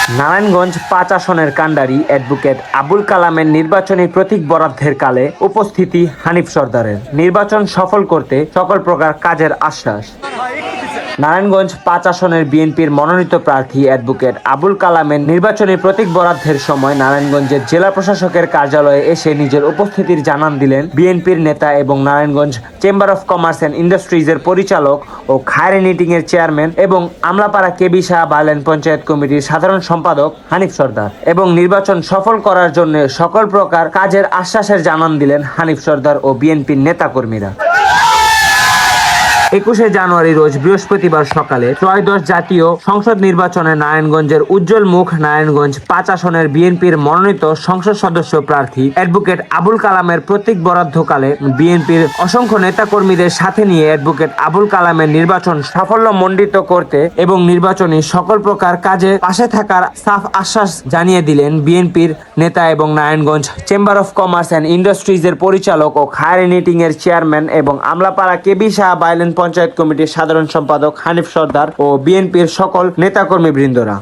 নারায়ণগঞ্জ ৫ আসনের কাণ্ডারি অ্যাডভোকেট আবুল কালামের নির্বাচনী প্রতীক বরাদ্দের কালে উপস্থিতি হানিফ সরদারের। নির্বাচন সফল করতে সকল প্রকার কাজের আশ্বাস। নারায়ণগঞ্জ ৫ আসনের বিএনপির মনোনীত প্রার্থী অ্যাডভোকেট আবুল কালামের নির্বাচনী প্রতীক বরাদ্দের সময় নারায়ণগঞ্জের জেলা প্রশাসকের কার্যালয়ে এসে নিজের উপস্থিতির জানান দিলেন বিএনপির নেতা এবং Narayanganj chamber of commerce and ইন্ডাস্ট্রিজের পরিচালক ও খায়রে নিটিংয়ের চেয়ারম্যান এবং আমলাপাড়া কেবি শাহ বালেন পঞ্চায়েত কমিটির সাধারণ সম্পাদক হানিফ সরদার। এবং নির্বাচন সফল করার জন্য সকল প্রকার কাজের আশ্বাসের জানান দিলেন হানিফ সরদার ও বিএনপির নেতাকর্মীরা। ২১শে জানুয়ারি রোজ বৃহস্পতিবার সকালে ত্রয়োদশ জাতীয় সংসদ নির্বাচনে নারায়ণগঞ্জের উজ্জ্বল মুখ নারায়ণগঞ্জ ৫ আসনের বিএনপির মনোনীত সংসদ সদস্য প্রার্থী অ্যাডভোকেট আবুল কালামের প্রতীক বরাদ্দকালে বিএনপির অসংখ্য নেতাকর্মীদের সাথে নিয়ে অ্যাডভোকেট আবুল কালামের নির্বাচন সাফল্যমণ্ডিত করতে এবং নির্বাচনী সকল প্রকার কাজে পাশে থাকার সাফ আশ্বাস জানিয়ে দিলেন বিএনপির নেতা এবং Narayanganj chamber of commerce and ইন্ডাস্ট্রিজের পরিচালক ও খায়রে নিটিংয়ের চেয়ারম্যান এবং আমলাপাড়া কেবি শাহ বালেন পঞ্চায়েত কমিটির সাধারণ সম্পাদক হানিফ সরদার ও বিএনপির সকল নেতাকর্মী বৃন্দরা।